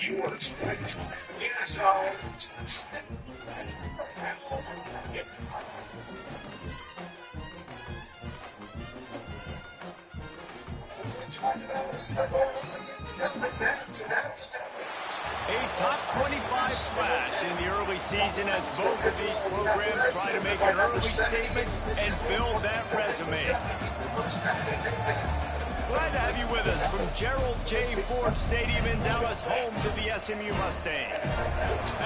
A top 25 splash in the early season as both of these programs try to make an early statement and build that resume. Glad to have you with us from Gerald J. Ford Stadium in Dallas, home to the SMU Mustangs.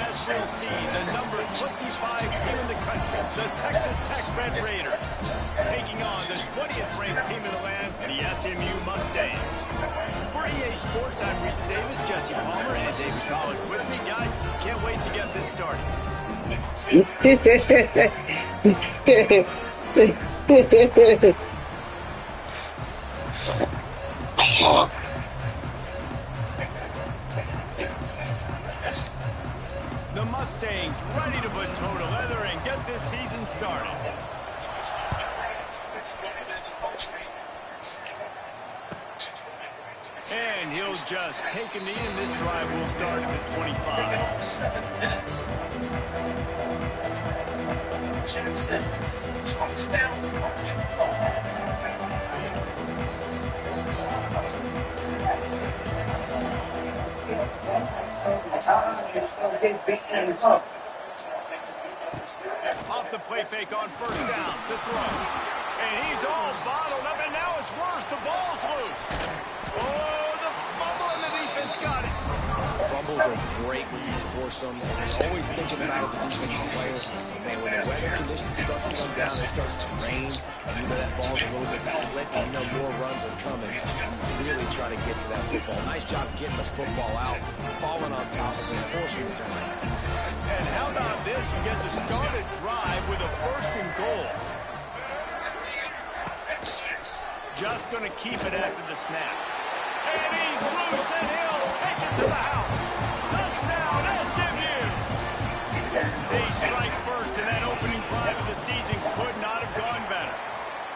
As we'll see, the number 25 team in the country, the Texas Tech Red Raiders, taking on the 20th ranked team in the land, the SMU Mustangs. For EA Sports, I'm Reese Davis, Jesse Palmer, and David Collins with me. Guys, can't wait to get this started. The Mustangs ready to put toe to leather and get this season started. And he'll just take a knee, and this drive will start at the 25. 7 minutes. Jackson, touchdown. Off the play fake on first down, the throw. And he's all bottled up, and now it's worse. The ball's loose. Oh, the fumble, and the defense got it. Fumbles are great when you force them. Always thinking about it as a defensive player. Man, when the weather conditions start to come down, it starts to rain, and you know that ball's a little bit slick, and you know more runs are coming. Really try to get to that football. Nice job getting the football out, falling on top of it, and forcing the turn. And how about this? You get to start a drive with a 1st and goal. Just going to keep it after the snap. And he's loose, and he'll take it to the house. Touchdown, SMU! They strike first, and that opening drive of the season could not have gone better.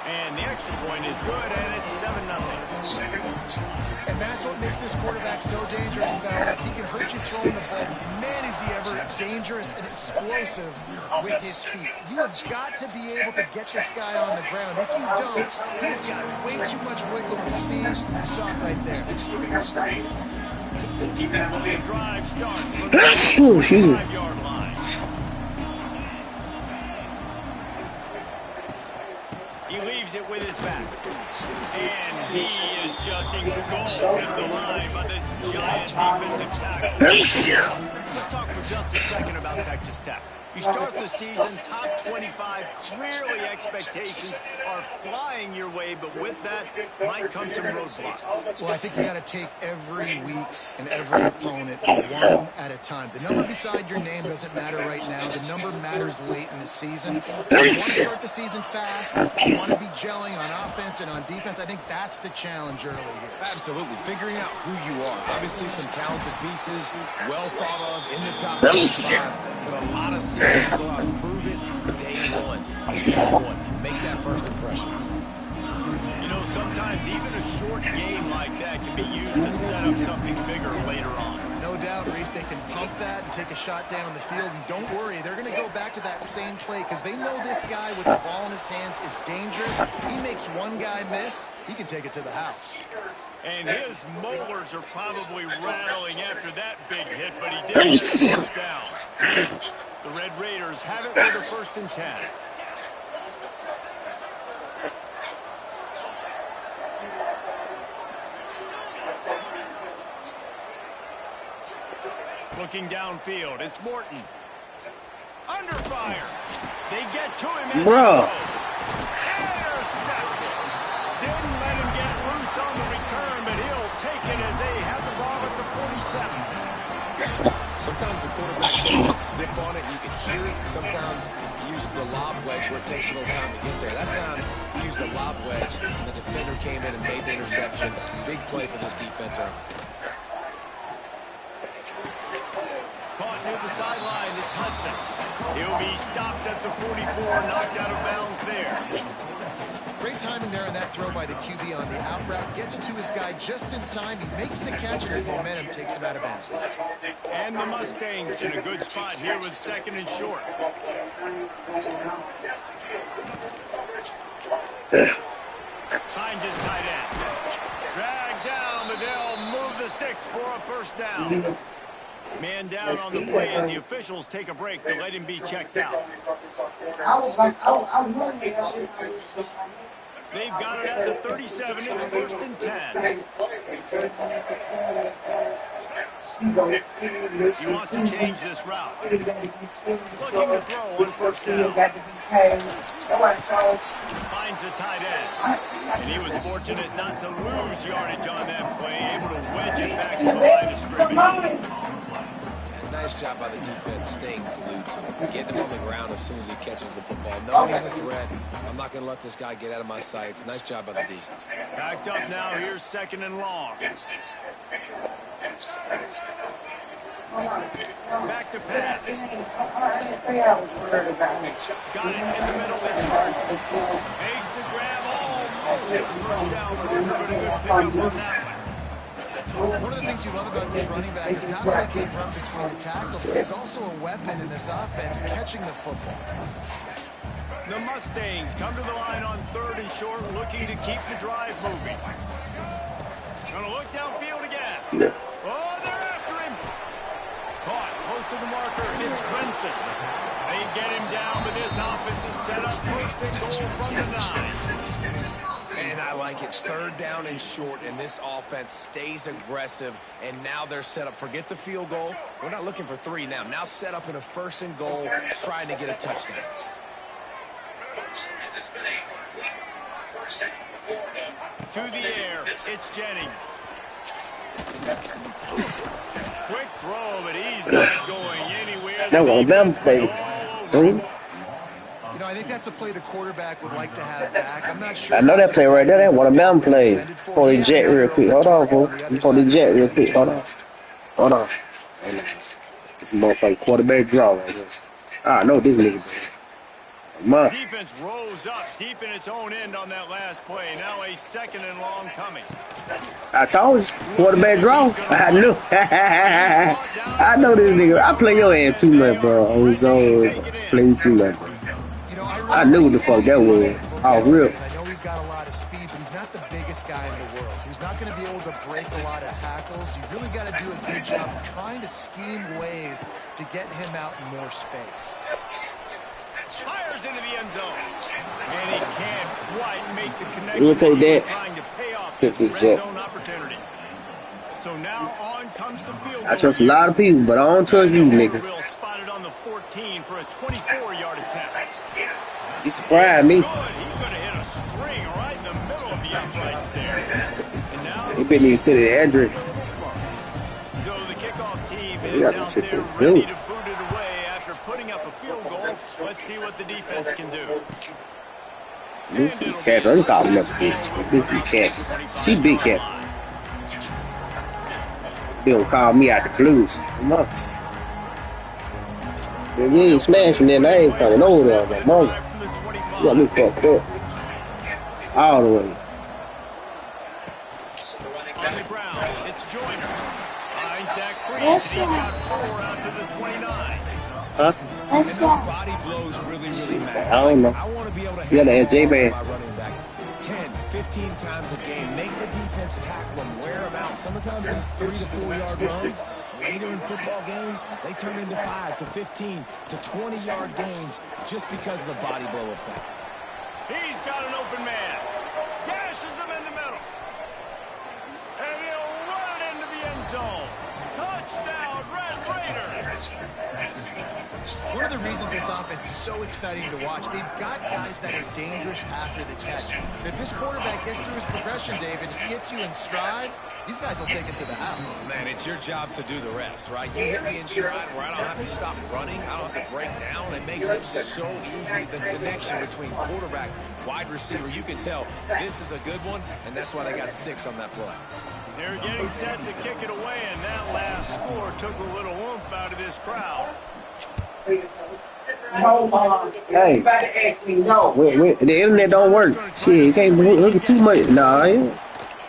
And the extra point is good, and it's 7-0. And that's what makes this quarterback so dangerous, fellas. He can hurt you throwing the ball. Man, is he ever dangerous and explosive with his feet. You have got to be able to get this guy on the ground. If you don't, he's got way too much wiggle and speed. Stop right there. The drive starts from the 5-yard line. He leaves it with his back. And he is just engulfed at the line by this giant defensive tackle. Let's talk for just a second about Texas Tech. You start the season top 25. Clearly expectations are flying your way, but with that might come some roadblocks. Well, I think you got to take every week and every opponent one at a time. The number beside your name doesn't matter right now. The number matters late in the season. So you want to start the season fast. You want to be gelling on offense and on defense. I think that's the challenge early here. Absolutely. Figuring out who you are. Obviously some talented pieces, well thought of in the top 25, but a lot of seasons to go out and prove it day one. Make that first impression. You know, sometimes even a short game like that can be used to set up something bigger later on. No doubt, Reese, they can pump that and take a shot down the field. And don't worry, they're going to go back to that same play because they know this guy with the ball in his hands is dangerous. He makes one guy miss, he can take it to the house. And his molars are probably rattling after that big hit, but he did get the first down. The Red Raiders have it with a 1st and 10. Looking downfield, it's Morton. Under fire. They get to him as he throws. Intercepted. Didn't let him get loose on the return, but he'll take it as they have the ball at the 47. Sometimes the quarterback doesn't zip on it. You can hear it. Sometimes he uses the lob wedge where it takes a little time to get there. That time he used the lob wedge, and the defender came in and made the interception. Big play for this defense. Caught near the sideline, it's Hudson. He'll be stopped at the 44, knocked out of bounds there. Great timing there in that throw by the QB on the out route. Gets it to his guy just in time. He makes the catch, and his momentum takes him out of bounds. And the Mustangs in a good spot here with 2nd and short. Finds his tight end. Drag down, but they'll move the sticks for a first down. Man down on the play as the officials take a break to let him be checked out. They've got it at the 37. It's 1st and 10. He wants to change this route. Looking to throw on 1st down. Finds the tight end. And he was fortunate not to lose yardage on that play, able to wedge it back to the line of scrimmage. Nice job by the defense staying glued to him, getting him on the ground as soon as he catches the football. Knowing he's a threat, I'm not going to let this guy get out of my sights. Nice job by the defense. Backed up now. Here's 2nd and long. Back to pass. Got it in the middle. It's hard. Makes the grab almost a first down. But a good pickup on that one. One of the things you love about this running back is not only can he run between the tackles, but he's also a weapon in this offense catching the football. The Mustangs come to the line on 3rd and short, looking to keep the drive moving. Gonna look downfield again. Yeah. Oh, they're after him. Caught close to the marker. It's Benson. They get him down, but this offense is set up 1st and goal from the 9. And I like it. 3rd down and short, and this offense stays aggressive. And now they're set up. Forget the field goal. We're not looking for 3 now. Now set up in a 1st and goal, trying to get a touchdown. To the air, it's Jennings. Quick throw, but he's not going anywhere. That one of them play. You know, I think that's a play the quarterback would like to have back. I'm not sure. I know that play right there. That one of them play. Pull the jet real quick. Hold on, fool. Pull the jet real quick. Hold on. Hold on. This motherfucking quarterback draw right here. I know this nigga. Defense rose up deep in its own end on that last play. Now a 2nd and long coming. I told you, quarterback draw. I knew. I know this nigga. I play your ass too much, bro. On his own, play too much, bro. I knew what the fuck that was. Oh, real. I know he's got a lot of speed, but he's not the biggest guy in the world. So he's not going to be able to break a lot of tackles. You really got to do a good job of trying to scheme ways to get him out in more space. Fires into the end zone. And he can't quite make the connection. We'll take that. Trying to pay off Since his it's red that. zone opportunity. So now on comes the field goal. I trust a lot of people, but I don't trust you, nigga. Will spotted on the 14 for a 24-yard attempt. You surprised me. Good. He could have hit a string right in the middle of the uprights there. And now He been in City Andrew. so the kickoff team We is got out some shit there to ready do. to boot it away after putting up a field goal. Let's see what the defense can do. Lucy Cat, I'm calling her bitch. Lucy Cat. She big cat. They don't call me out the blues. Months. If you ain't smashing that, I ain't coming over there on that moment. You got me fucked up. All the way. On the ground, it's Joyner. Isaac Priest, and he's got 4 out to the 29. Huh? And those body blows really matter. I don't know. I want to be able to You got handle the J-Man. my running back 10, 15 times a game. Make the defense tackle them, wear them out. Sometimes these 3 to 4 yard runs, later in football games, they turn into 5 to 15 to 20 yard games just because of the body blow effect. He's got an open man. Dashes him in the middle. And he'll run it into the end zone. Touchdown, Red Raiders. One of the reasons this offense is so exciting to watch, they've got guys that are dangerous after the catch. And if this quarterback gets through his progression, David, he hits you in stride, these guys will take it to the house. Man, it's your job to do the rest, right? You hit me in stride where I don't have to stop running. I don't have to break down. It makes it so easy. The connection between quarterback, wide receiver, you can tell this is a good one, and that's why they got 6 on that play. They're getting set to kick it away, and that last score took a little oomph out of this crowd. Hey, the internet don't work. Shit, you can't look at too much. Nah, yeah.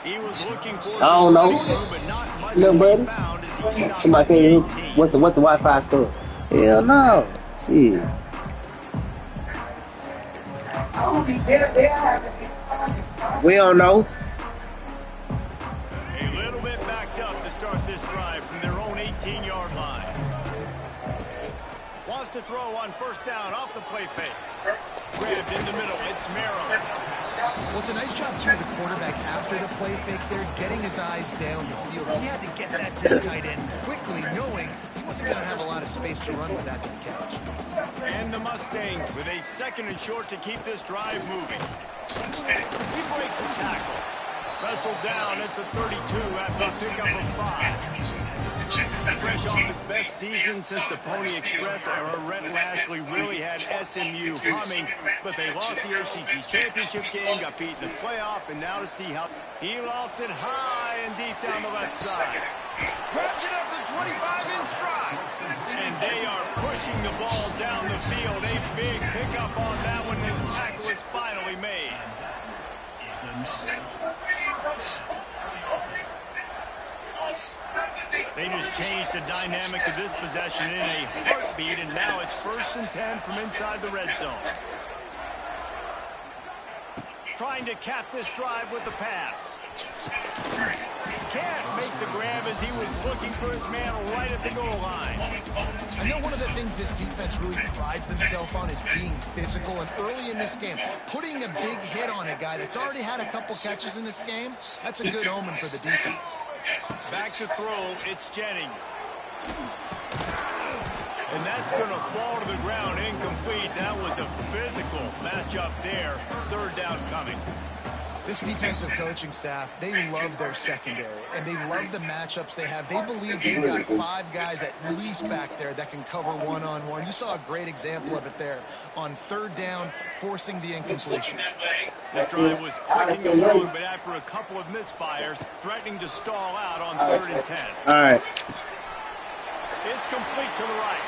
He was looking for I don't some know. running room, but not much Little to be brother. found as he stopped Somebody at the can't 18. what's the Wi-Fi stuff? Hell no. Shit. We don't know. A little bit backed up to start this drive from their own 18-yard line. Wants to throw on first down off the play fake. Grabbed in the middle. It's Merrill. Well, it's a nice job, too, of the quarterback after the play fake there, getting his eyes down the field. He had to get that to the tight end quickly, knowing he wasn't going to have a lot of space to run with that to the catch. And the Mustangs with a 2nd and short to keep this drive moving. He breaks a tackle. Wrestled down at the 32 after a pickup of 5. Fresh off its best season since the Pony Express era, Rhett Lashley really had SMU humming, but they lost the ACC championship game, got beat in the playoff, and now to see how he lofts it high and deep down the left side. Grabs it up to 25 in stride. And they are pushing the ball down the field. A big pickup on that one, and the tackle is finally made. They just changed the dynamic of this possession in a heartbeat, and now it's 1st and 10 from inside the red zone. Trying to cap this drive with the pass. Can't make the grab as he was looking for his man right at the goal line. I know one of the things this defense really prides themselves on is being physical, and early in this game, putting a big hit on a guy that's already had a couple catches in this game, that's a good omen for the defense. Back to throw, it's Jennings. And that's going to fall to the ground incomplete. That was a physical matchup there. 3rd down coming. This defensive coaching staff, they love their secondary, and they love the matchups they have. They believe they've got 5 guys at least back there that can cover one-on-one. You saw a great example of it there on 3rd down, forcing the incompletion. This drive was clicking along, but after a couple of misfires, threatening to stall out on 3rd and 10. All right. It's complete to the right.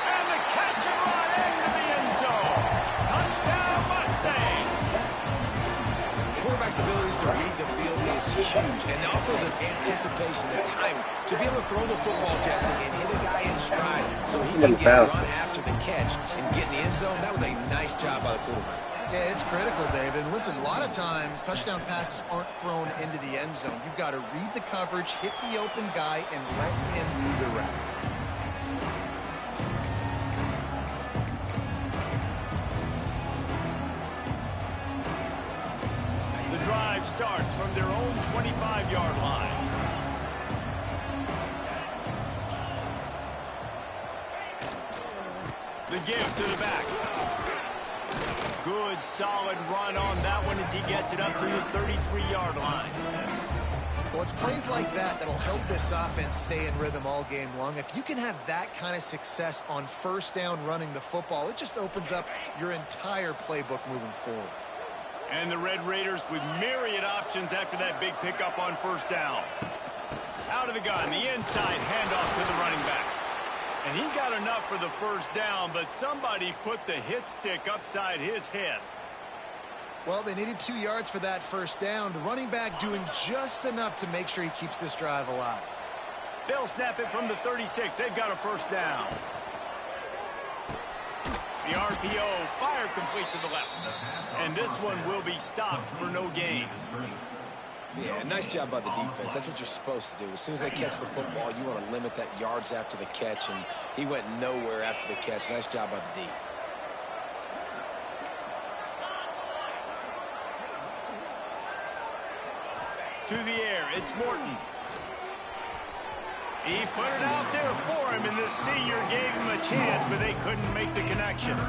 And the catch and run into the end zone. Touchdown, Mustangs. Quarterback's abilities to read the field is huge, and also the anticipation, the timing, to be able to throw the football, Jesse, and hit a guy in stride so he can get a run after the catch and get in the end zone. That was a nice job by the quarterback. Yeah, it's critical, David. And listen, a lot of times, touchdown passes aren't thrown into the end zone. You've got to read the coverage, hit the open guy, and let him do the rest. The drive starts from their own 25-yard line. The give to the back. Good, solid run on that one as he gets it up to the 33-yard line. Well, it's plays like that that'll help this offense stay in rhythm all game long. If you can have that kind of success on 1st down running the football, it just opens up your entire playbook moving forward. And the Red Raiders with myriad options after that big pickup on 1st down. Out of the gun, the inside handoff to the running back. And he got enough for the 1st down, but somebody put the hit stick upside his head. Well, they needed 2 yards for that 1st down. The running back doing just enough to make sure he keeps this drive alive. They'll snap it from the 36. They've got a 1st down. The RPO, fire complete to the left. And this one will be stopped for no gain. Yeah, nice job by the defense. That's what you're supposed to do. As soon as they catch the football, you want to limit that yards after the catch, and he went nowhere after the catch. Nice job by the D. To the air, it's Morton. He put it out there for him, and the senior gave him a chance, but they couldn't make the connection.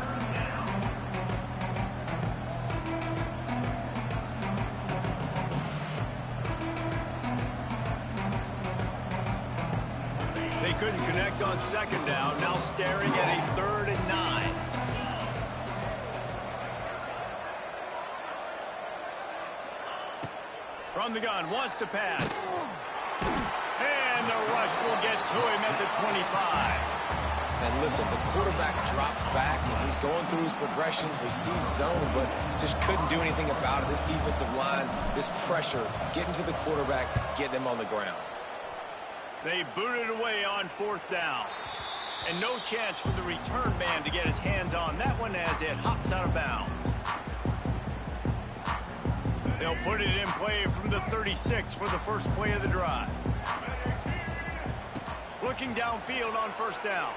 They couldn't connect on 2nd down, now staring at a 3rd and 9. From the gun, wants to pass. And the rush will get to him at the 25. And listen, the quarterback drops back, and he's going through his progressions. We see zone, but just couldn't do anything about it. This defensive line, this pressure, getting to the quarterback, getting him on the ground. They booted away on 4th down. And no chance for the return man to get his hands on that one as it hops out of bounds. They'll put it in play from the 36 for the first play of the drive. Looking downfield on 1st down.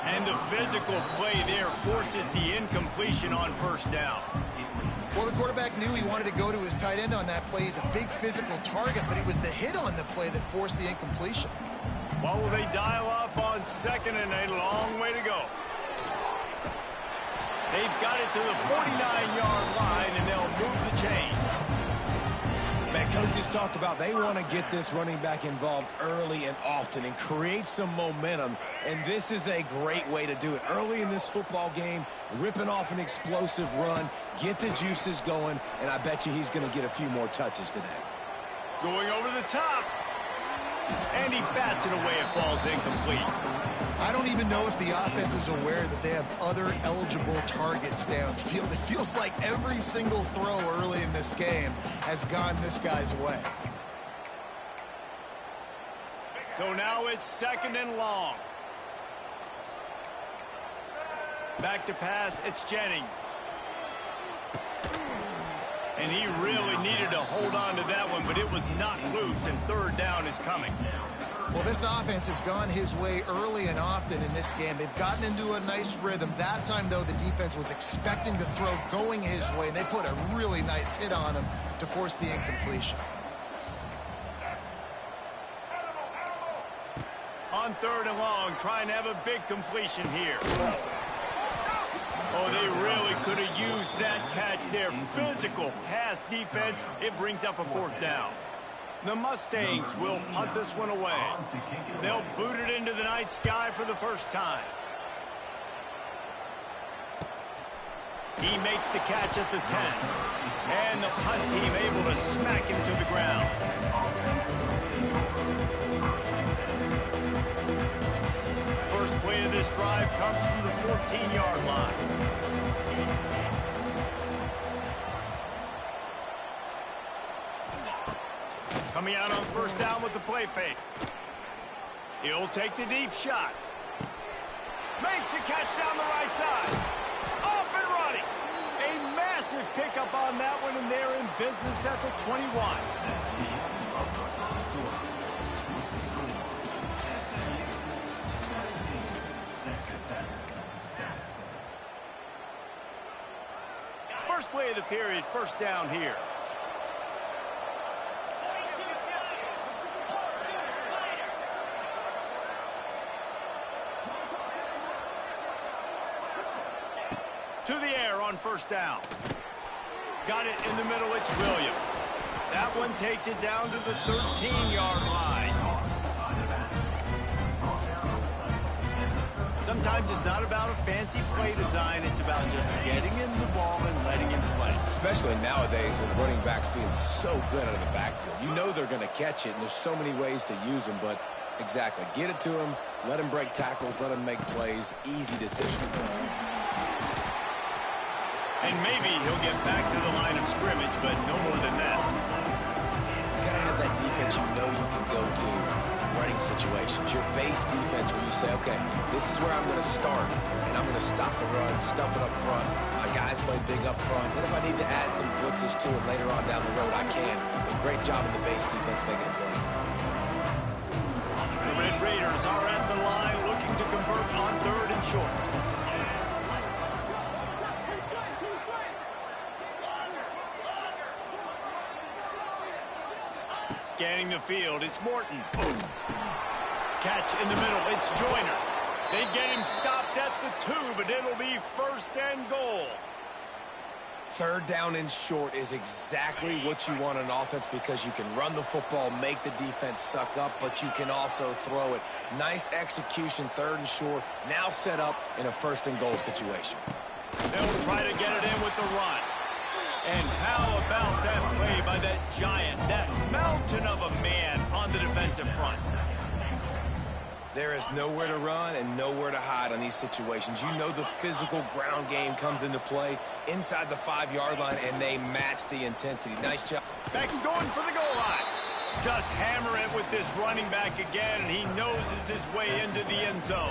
And the physical play there forces the incompletion on 1st down. Well, the quarterback knew he wanted to go to his tight end on that play. He's a big physical target, but it was the hit on the play that forced the incompletion. What will they dial up on 2nd and a long way to go? They've got it to the 49-yard line, and they'll move the chain. Man, coaches talked about they want to get this running back involved early and often and create some momentum, and this is a great way to do it. Early in this football game, ripping off an explosive run, get the juices going, and I bet you he's going to get a few more touches today. Going over the top. And he bats it away. It falls incomplete. I don't even know if the offense is aware that they have other eligible targets downfield. It feels like every single throw early in this game has gone this guy's way. So now it's 2nd and long. Back to pass, it's Jennings. And he really needed to hold on to that one, but it was not loose, and 3rd down is coming. Well, this offense has gone his way early and often in this game. They've gotten into a nice rhythm. That time, though, the defense was expecting the throw going his way, and they put a really nice hit on him to force the incompletion. On 3rd and long, trying to have a big completion here. Oh, they really could have used that catch there. Physical pass defense. It brings up a 4th down. The Mustangs will punt this one away. They'll boot it into the night sky for the first time. He makes the catch at the 10. And the punt team able to smack him to the ground. First play of this drive comes from the 14-yard line. Coming out on 1st down with the play fake. He'll take the deep shot. Makes the catch down the right side. Off and running. A massive pickup on that one, and they're in business at the 21. First play of the period, 1st down here. To the air on 1st down. Got it in the middle, it's Williams. That one takes it down to the 13-yard line. Sometimes it's not about a fancy play design, it's about just getting him the ball and letting him play. Especially nowadays with running backs being so good out of the backfield. You know they're going to catch it, and there's so many ways to use them, but exactly. Get it to him, let him break tackles, let him make plays. Easy decision. And maybe he'll get back to the line of scrimmage, but no more than that. You gotta have that defense you know you can go to in running situations. Your base defense where you say, okay, this is where I'm gonna start, and I'm gonna stop the run, stuff it up front. My guys play big up front. Then if I need to add some blitzes to it later on down the road, I can. But great job in the base defense making a play. The Red Raiders are at the line looking to convert on 3rd and short. Scanning the field, it's Morton. Boom. Catch in the middle, it's Joyner. They get him stopped at the 2, but it'll be 1st and goal. 3rd down and short is exactly what you want on offense because you can run the football, make the defense suck up, but you can also throw it. Nice execution, 3rd and short, now set up in a 1st and goal situation. They'll try to get it in with the run. And how about that play by that giant, that mountain of a man on the defensive front? There is nowhere to run and nowhere to hide on these situations. You know the physical ground game comes into play inside the 5-yard line, and they match the intensity. Nice job. Beck's going for the goal line. Just hammer it with this running back again, and he noses his way into the end zone.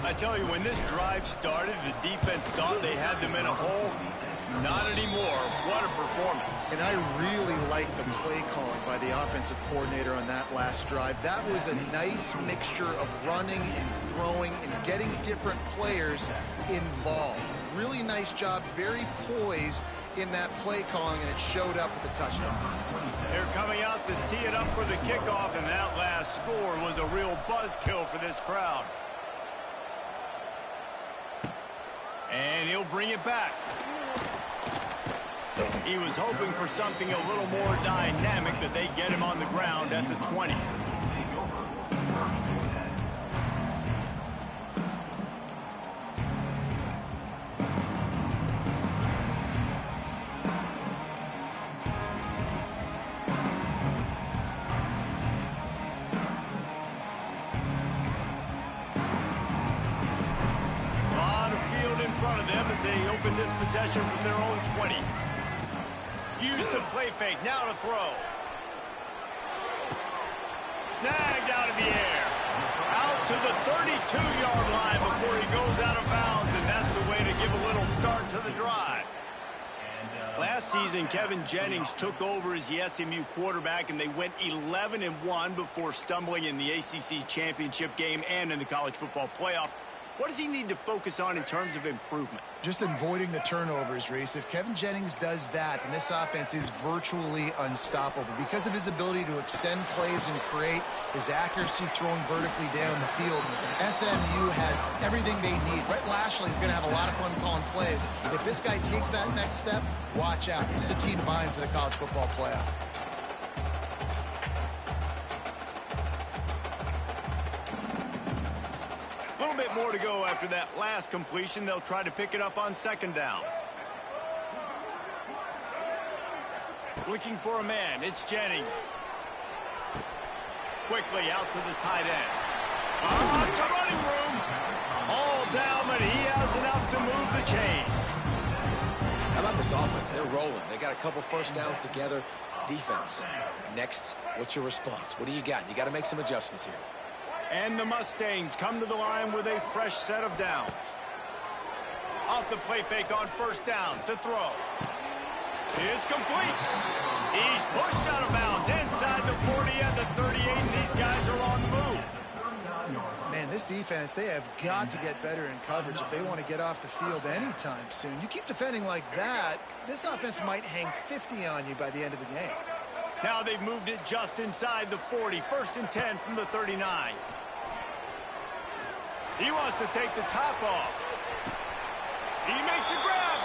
I tell you, when this drive started, the defense thought they had them in a hole. Not anymore. What a performance. And I really like the play calling by the offensive coordinator on that last drive. That was a nice mixture of running and throwing and getting different players involved. Really nice job, very poised in that play calling, and it showed up with the touchdown. They're coming out to tee it up for the kickoff, and that last score was a real buzzkill for this crowd. And he'll bring it back. He was hoping for something a little more dynamic, that they get him on the ground at the 20. A lot of field in front of them as they open this possession from their own 20. Use the play fake, now to throw. Snagged out of the air. Out to the 32-yard line before he goes out of bounds, and that's the way to give a little start to the drive. Last season, Kevin Jennings took over as the SMU quarterback, and they went 11-1 before stumbling in the ACC championship game and in the college football playoff. What does he need to focus on in terms of improvement? Just avoiding the turnovers, Reese. If Kevin Jennings does that, then this offense is virtually unstoppable because of his ability to extend plays and create, his accuracy throwing vertically down the field. SMU has everything they need. Brett Lashley's going to have a lot of fun calling plays. If this guy takes that next step, watch out. This is a team vying for the college football playoff. A little bit more to go after that last completion. They'll try to pick it up on second down. Looking for a man. It's Jennings. Quickly out to the tight end. Oh, it's a running room. All down, but he has enough to move the chains. How about this offense? They're rolling. They got a couple first downs together. Defense. Next, what's your response? What do you got? You got to make some adjustments here. And the Mustangs come to the line with a fresh set of downs. Off the play fake on first down to throw. It's complete. He's pushed out of bounds inside the 40 and the 38, and these guys are on the move. Man, this defense, they have got to get better in coverage if they want to get off the field anytime soon. You keep defending like that, this offense might hang 50 on you by the end of the game. Now they've moved it just inside the 40. First and 10 from the 39. He wants to take the top off. He makes a grab.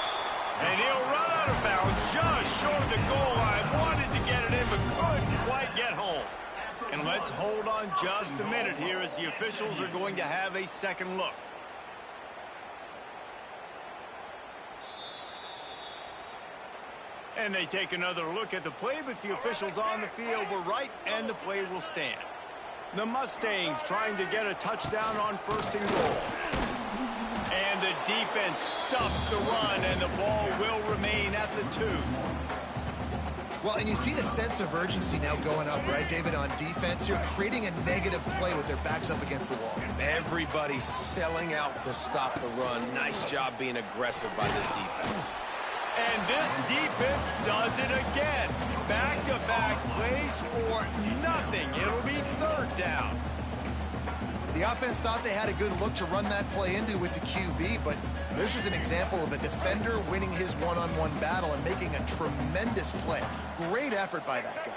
And he'll run out of bounds just short of the goal line. Wanted to get it in, but couldn't quite get home. And let's hold on just a minute here as the officials are going to have a second look. And they take another look at the play, but the officials on the field were right, and the play will stand. The Mustangs trying to get a touchdown on first and goal. And the defense stuffs the run, and the ball will remain at the 2. Well, and you see the sense of urgency now going up, right, David, on defense. You're creating a negative play with their backs up against the wall. Everybody's selling out to stop the run. Nice job being aggressive by this defense. And this defense does it again. Back-to-back plays for nothing. It'll be third down. The offense thought they had a good look to run that play into with the QB, but there's just an example of a defender winning his one-on-one battle and making a tremendous play. Great effort by that guy.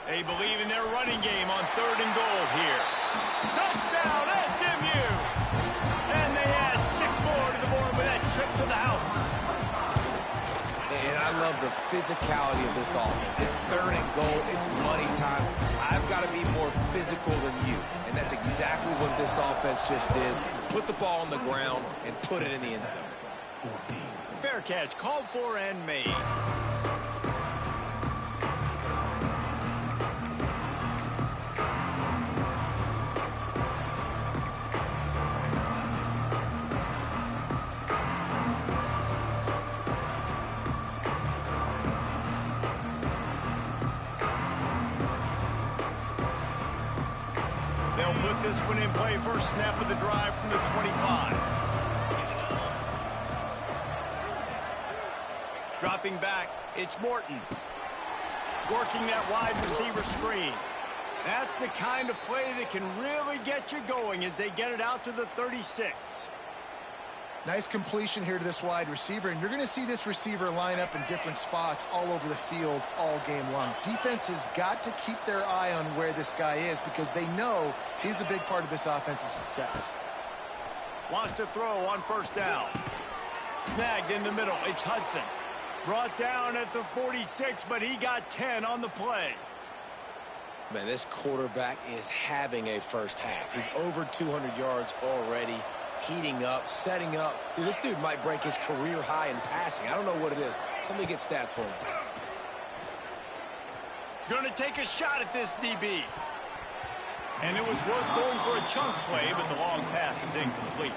They believe in their running game on third and goal here. Touchdown, SMU! And they add 6 more to the board with that trip to the house. And I love the physicality of this offense. It's third and goal. It's money time. I've got to be more physical than you. And that's exactly what this offense just did. Put the ball on the ground and put it in the end zone. Fair catch called for and made. this one in play. First snap of the drive from the 25. Dropping back, it's Morton. Working that wide receiver screen. That's the kind of play that can really get you going as they get it out to the 36. Nice completion here to this wide receiver, and you're going to see this receiver line up in different spots all over the field all game long. Defense has got to keep their eye on where this guy is because they know he's a big part of this offense's success. Wants to throw on first down. Snagged in the middle, it's Hudson. Brought down at the 46, but he got 10 on the play. Man, this quarterback is having a first half. He's over 200 yards already, heating up, setting up. Dude, this dude might break his career high in passing. I don't know what it is. Somebody get stats for him. Gonna take a shot at this DB. And it was worth going for a chunk play, but the long pass is incomplete.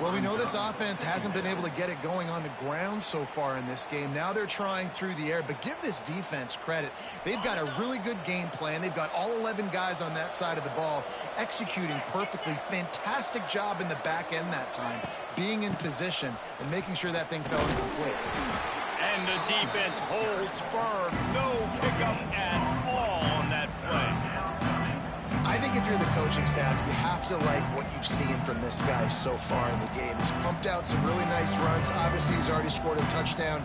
Well, we know this offense hasn't been able to get it going on the ground so far in this game. Now they're trying through the air, but give this defense credit. They've got a really good game plan. They've got all 11 guys on that side of the ball executing perfectly. Fantastic job in the back end that time, being in position and making sure that thing fell incomplete. And the defense holds firm. No pickup at all on that play. I think if you're the coaching staff, you have to like what you've seen from this guy so far in the game. He's pumped out some really nice runs. Obviously, he's already scored a touchdown.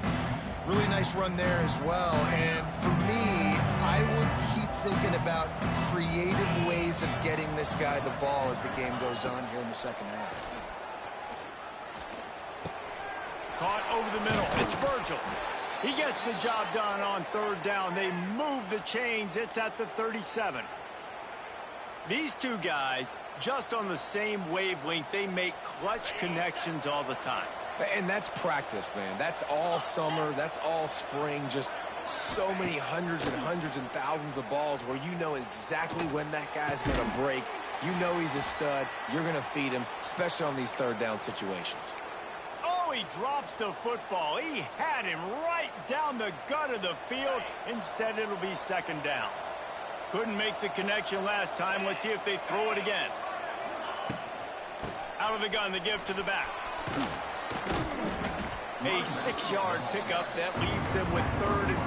Really nice run there as well. And for me, I would keep thinking about creative ways of getting this guy the ball as the game goes on here in the second half. Caught over the middle. It's Virgil. He gets the job done on third down. They move the chains. It's at the 37. These two guys, just on the same wavelength, they make clutch connections all the time. And that's practice, man. That's all summer. That's all spring. Just so many hundreds and thousands of balls where you know exactly when that guy's going to break. You know he's a stud. You're going to feed him, especially on these third down situations. Oh, he drops the football. He had him right down the gut of the field. Instead, it'll be second down. Couldn't make the connection last time. Let's see if they throw it again. Out of the gun, the give to the back. A 6-yard pickup that leaves them with 3rd and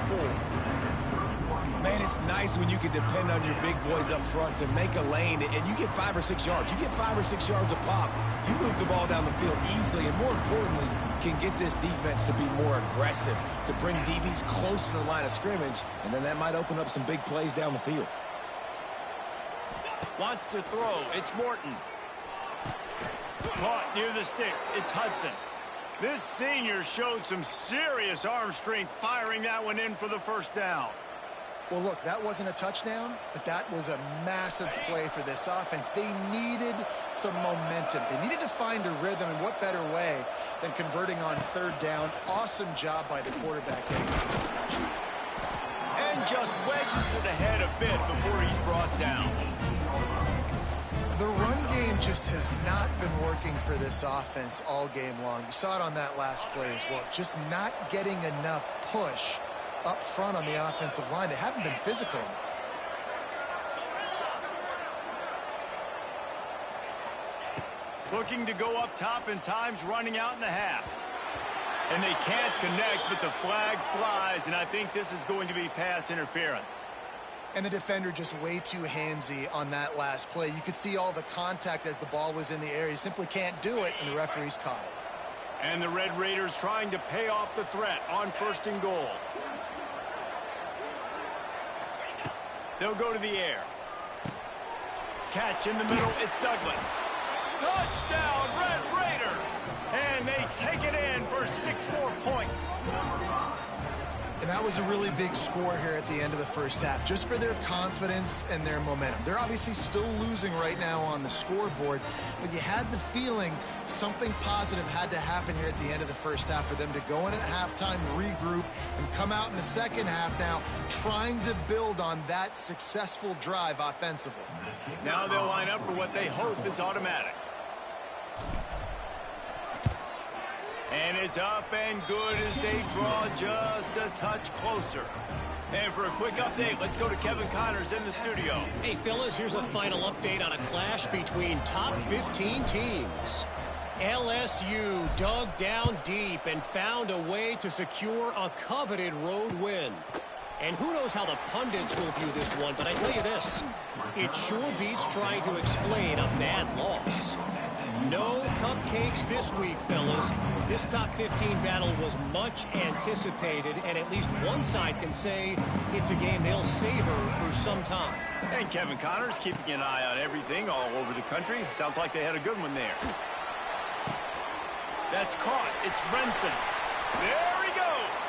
4. Man, it's nice when you can depend on your big boys up front to make a lane, and you get 5 or 6 yards. You get 5 or 6 yards a pop. You move the ball down the field easily, and more importantly, can get this defense to be more aggressive, to bring DBs close to the line of scrimmage, and then that might open up some big plays down the field. Wants to throw. It's Morton. Caught near the sticks. It's Hudson. This senior showed some serious arm strength firing that one in for the first down. Well, look, that wasn't a touchdown, but that was a massive play for this offense. They needed some momentum. They needed to find a rhythm, and what better way than converting on third down. Awesome job by the quarterback. And just wedges it ahead a bit before he's brought down. The run game just has not been working for this offense all game long. You saw it on that last play as well. Just not getting enough push up front on the offensive line. They haven't been physical. Looking to go up top, and time's running out in the half. And they can't connect, but the flag flies, and I think this is going to be pass interference. And the defender just way too handsy on that last play. You could see all the contact as the ball was in the air. He simply can't do it, and the referee's caught it. And the Red Raiders trying to pay off the threat on 1st and goal. They'll go to the air. Catch in the middle, it's Douglas. Touchdown, Red Raiders! And they take it in for 6 more points. And that was a really big score here at the end of the first half, just for their confidence and their momentum. They're obviously still losing right now on the scoreboard, but you had the feeling something positive had to happen here at the end of the first half for them to go in at halftime, regroup, and come out in the second half now trying to build on that successful drive offensively. Now they'll line up for what they hope is automatic. And it's up and good as they draw just a touch closer. And for a quick update, let's go to Kevin Connors in the studio. Hey, fellas, here's a final update on a clash between top 15 teams. LSU dug down deep and found a way to secure a coveted road win. And who knows how the pundits will view this one, but I tell you this, it sure beats trying to explain a bad loss. No cupcakes this week, fellas. This top 15 battle was much anticipated, and at least one side can say it's a game they'll savor for some time. And Kevin Connors keeping an eye on everything all over the country. Sounds like they had a good one there. That's caught. It's Brenson. There he goes.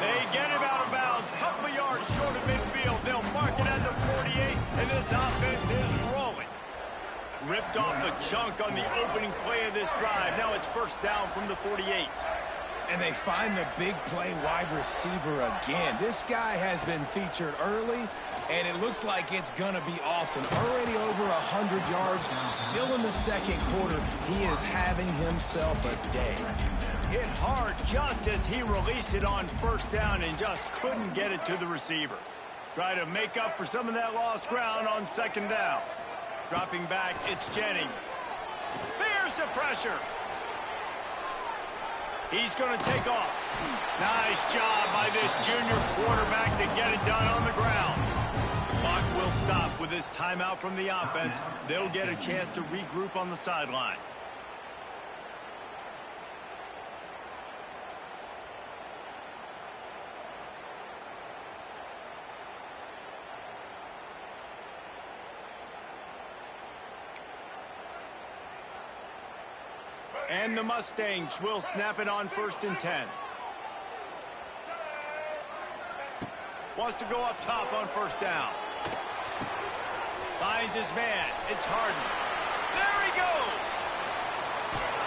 They get him out of bounds. Couple of yards short of midfield. They'll mark it at the 48, and this offense is rolling. Ripped off a chunk on the opening play of this drive. Now it's first down from the 48. And they find the big play wide receiver again. This guy has been featured early, and it looks like it's going to be often. Already over 100 yards, still in the second quarter. He is having himself a day. Hit hard just as he released it on first down and just couldn't get it to the receiver. Try to make up for some of that lost ground on second down. Dropping back, it's Jennings. There's the pressure. He's going to take off. Nice job by this junior quarterback to get it done on the ground. Clock will stop with this timeout from the offense. They'll get a chance to regroup on the sideline. And the Mustangs will snap it on 1st and 10. Wants to go up top on first down. Finds his man. It's Harden. There he goes.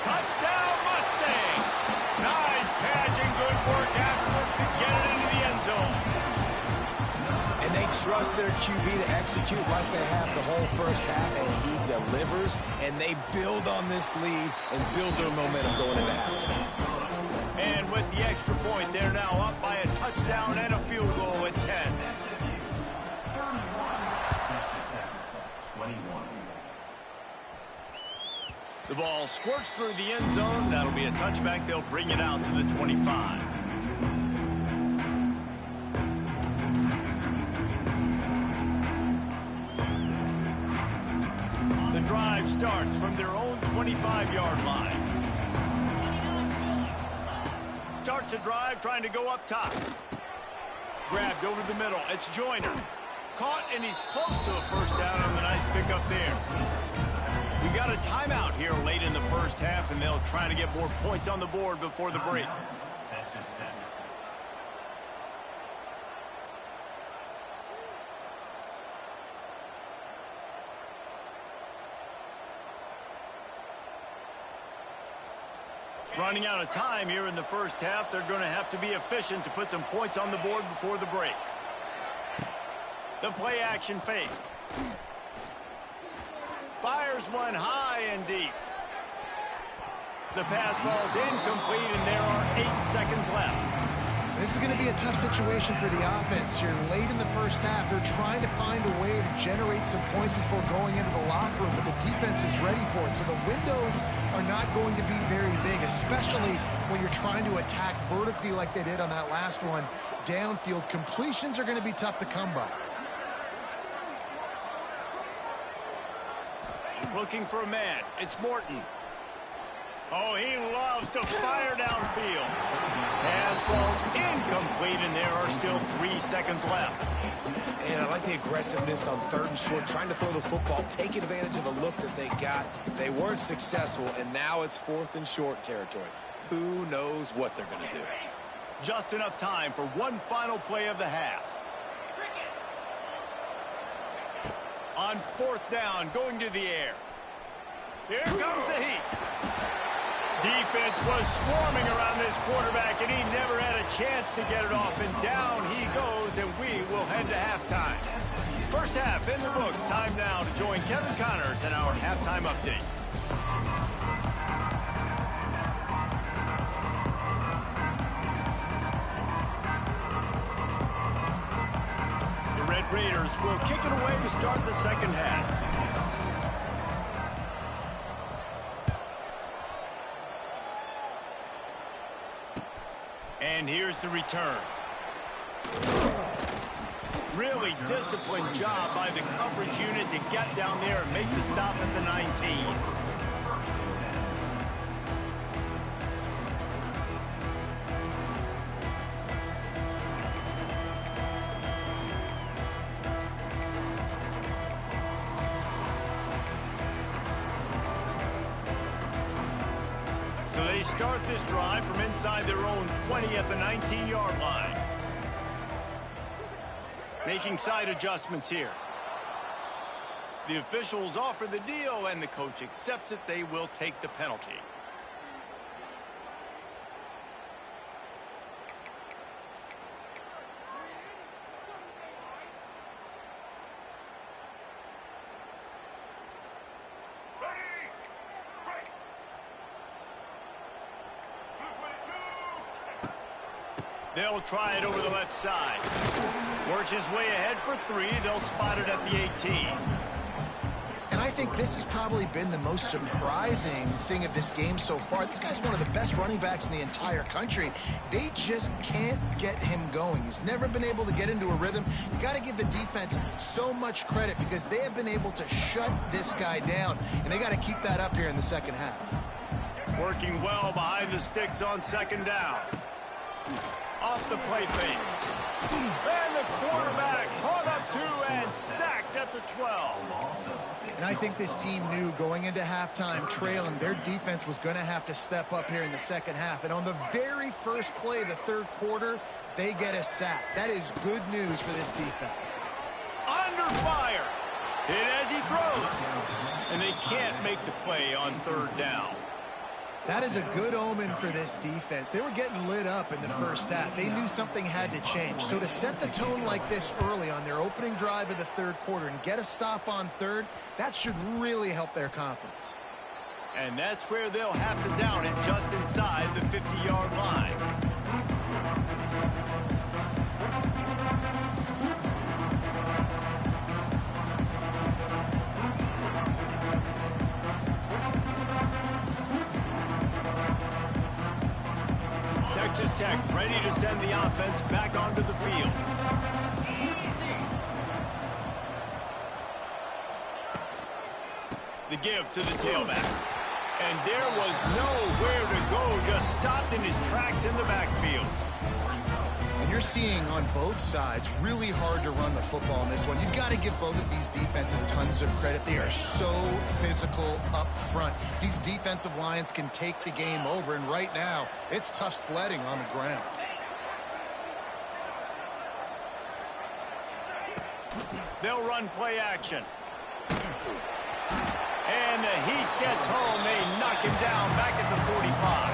Touchdown Mustangs. Nice catch and good work afterwards to get it into the end zone. And they trust their QB to execute like they have the whole first half, and he delivers, and they build on this lead and build their momentum going into halftime. And with the extra point, they're now up by a touchdown and a field goal at 10. The ball squirts through the end zone. That'll be a touchback. They'll bring it out to the 25. The drive starts from their own 25-yard line. Starts a drive trying to go up top. Grabbed over the middle. It's Joyner. Caught, and he's close to a first down on the nice pickup there. We got a timeout here late in the first half, and they'll try to get more points on the board before the break. Running out of time here in the first half. They're going to have to be efficient to put some points on the board before the break. The play action fake. Fires one high and deep. The pass falls incomplete, and there are 8 seconds left. This is going to be a tough situation for the offense here. Late in the first half, they're trying to find a way to generate some points before going into the locker room, but the defense is ready for it. So the windows are not going to be very big, especially when you're trying to attack vertically like they did on that last one. Downfield completions are going to be tough to come by. Looking for a man. It's Morton. Oh, he loves to fire downfield. Pass falls incomplete, and there are still 3 seconds left. And I like the aggressiveness on 3rd and short, trying to throw the football, taking advantage of a look that they got. They weren't successful, and now it's 4th and short territory. Who knows what they're going to do? Just enough time for one final play of the half. On 4th down, going to the air. Here comes the heat. Defense was swarming around this quarterback, and he never had a chance to get it off. And down he goes, and we will head to halftime. First half in the books. Time now to join Kevin Connors in our halftime update. Raiders will kick it away to start the second half. And here's the return. Really disciplined job by the coverage unit to get down there and make the stop at the 19. So they start this drive from inside their own 20 at the 19-yard line. Making side adjustments here. The officials offer the deal, and the coach accepts it. They will take the penalty. They'll try it over the left side. Works his way ahead for 3. They'll spot it at the 18. And I think this has probably been the most surprising thing of this game so far. This guy's one of the best running backs in the entire country. They just can't get him going. He's never been able to get into a rhythm. You got to give the defense so much credit because they have been able to shut this guy down, and they got to keep that up here in the second half. Working well behind the sticks on second down. Off the play fake. And the quarterback caught up to and sacked at the 12. And I think this team knew going into halftime trailing, their defense was going to have to step up here in the second half. And on the very first play of the third quarter, they get a sack. That is good news for this defense. Under fire. Hit as he throws. And they can't make the play on third down. That is a good omen for this defense. They were getting lit up in the first half. They knew something had to change. So to set the tone like this early on their opening drive of the third quarter and get a stop on third, that should really help their confidence. And that's where they'll have to down it just inside the 50-yard line. Texas Tech ready to send the offense back onto the field. The give to the tailback. And there was nowhere to go, just stopped in his tracks in the backfield. And you're seeing on both sides really hard to run the football in this one. You've got to give both of these defenses tons of credit. They are so physical up front. These defensive lines can take the game over, and right now it's tough sledding on the ground. They'll run play action. And the heat gets home. They knock him down back at the 45.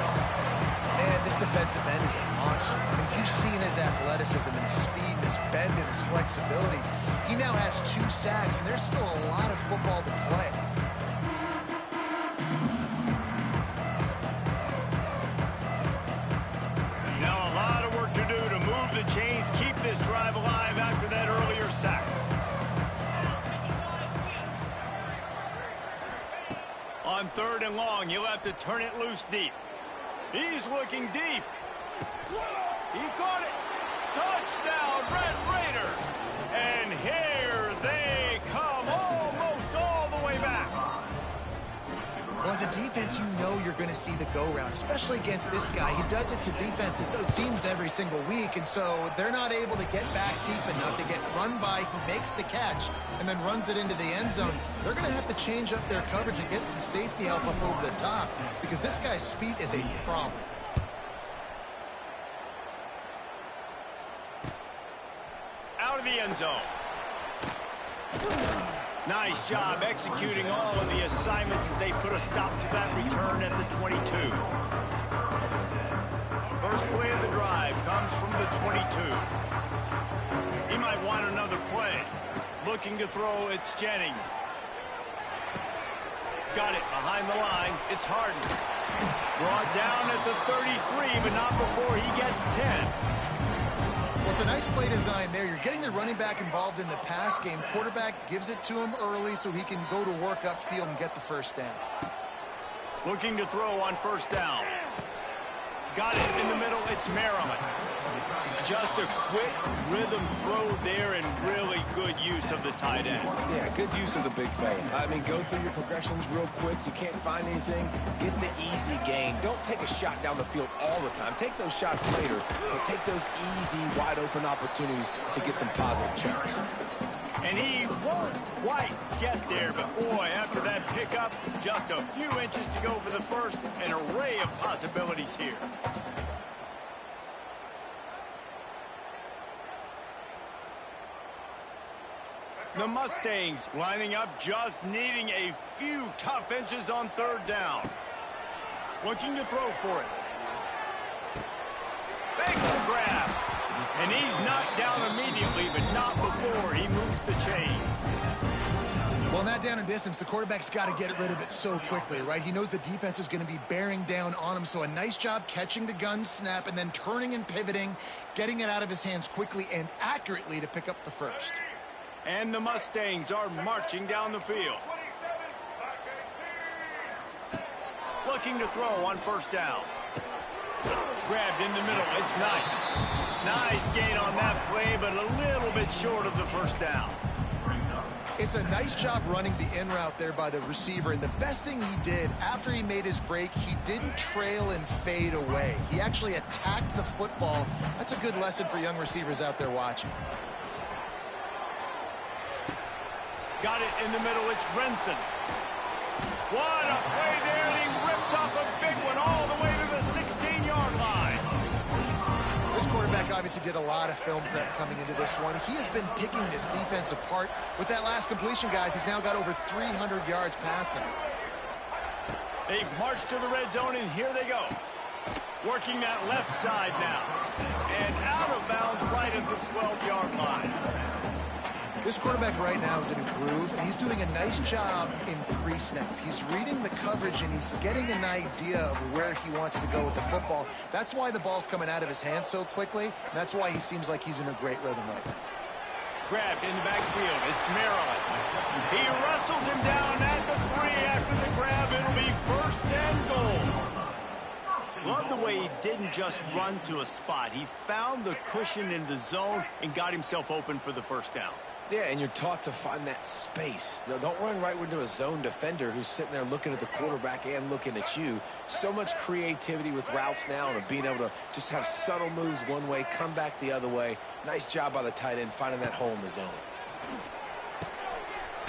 And this defensive end is a monster. I mean, you've seen his athleticism and his speed and his bend and his flexibility. He now has 2 sacks, and there's still a lot of football to play. Now a lot of work to do to move the chains, keep this drive alive after that earlier sack. On third and long, he'll have to turn it loose deep. He's looking deep. He caught it. Touchdown, Red Raiders. And here they come, almost all the way back. Well, as a defense, you know you're going to see the go-round, especially against this guy. He does it to defenses, it seems, every single week, and so they're not able to get back deep enough to get run by. He makes the catch and then runs it into the end zone. They're going to have to change up their coverage and get some safety help up over the top because this guy's speed is a problem. Out of the end zone. Nice job executing all of the assignments as they put a stop to that return at the 22. First play of the drive comes from the 22. He might want another play. Looking to throw, it's Jennings. Got it behind the line. It's Harden. Brought down at the 33, but not before he gets 10. Well, It's a nice play design there. You're getting the running back involved in the pass game. Quarterback gives it to him early so he can go to work upfield and get the first down. Looking to throw on first down. Got it in the middle. It's Maryland. Just a quick rhythm throw there and really good use of the tight end. Yeah, good use of the big fella. I mean, go through your progressions real quick. You can't find anything. Get the easy gain. Don't take a shot down the field all the time. Take those shots later, but take those easy, wide-open opportunities to get some positive checks. And he won't quite get there, but boy, after that pickup, just a few inches to go for the first. An array of possibilities here. The Mustangs lining up, just needing a few tough inches on third down. Looking to throw for it. Makes the grab. And he's knocked down immediately, but not before he moves the chains. Well, in that down and distance, the quarterback's got to get rid of it so quickly, right? He knows the defense is going to be bearing down on him, so a nice job catching the gun snap and then turning and pivoting, getting it out of his hands quickly and accurately to pick up the first. And the Mustangs are marching down the field. Looking to throw on first down. Grabbed in the middle. It's Knight. Nice gain on that play, but a little bit short of the first down. It's a nice job running the in route there by the receiver, and the best thing he did after he made his break, he didn't trail and fade away. He actually attacked the football. That's a good lesson for young receivers out there watching. Got it in the middle. It's Brinson. What a play there, and he rips off a big one all the way to the 16-yard line. This quarterback obviously did a lot of film prep coming into this one. He has been picking this defense apart. With that last completion, guys, he's now got over 300 yards passing. They've marched to the red zone, and here they go. Working that left side now. And out of bounds right at the 12-yard line. This quarterback right now is in a groove, and he's doing a nice job in pre-snap. He's reading the coverage, and he's getting an idea of where he wants to go with the football. That's why the ball's coming out of his hands so quickly, and that's why he seems like he's in a great rhythm right now. Grabbed in the backfield. It's Maryland. He wrestles him down at the 3 after the grab. It'll be first and goal. Love the way he didn't just run to a spot. He found the cushion in the zone and got himself open for the first down. Yeah, and you're taught to find that space. Don't run right into a zone defender who's sitting there looking at the quarterback and looking at you. So much creativity with routes now and being able to just have subtle moves one way, come back the other way. Nice job by the tight end finding that hole in the zone.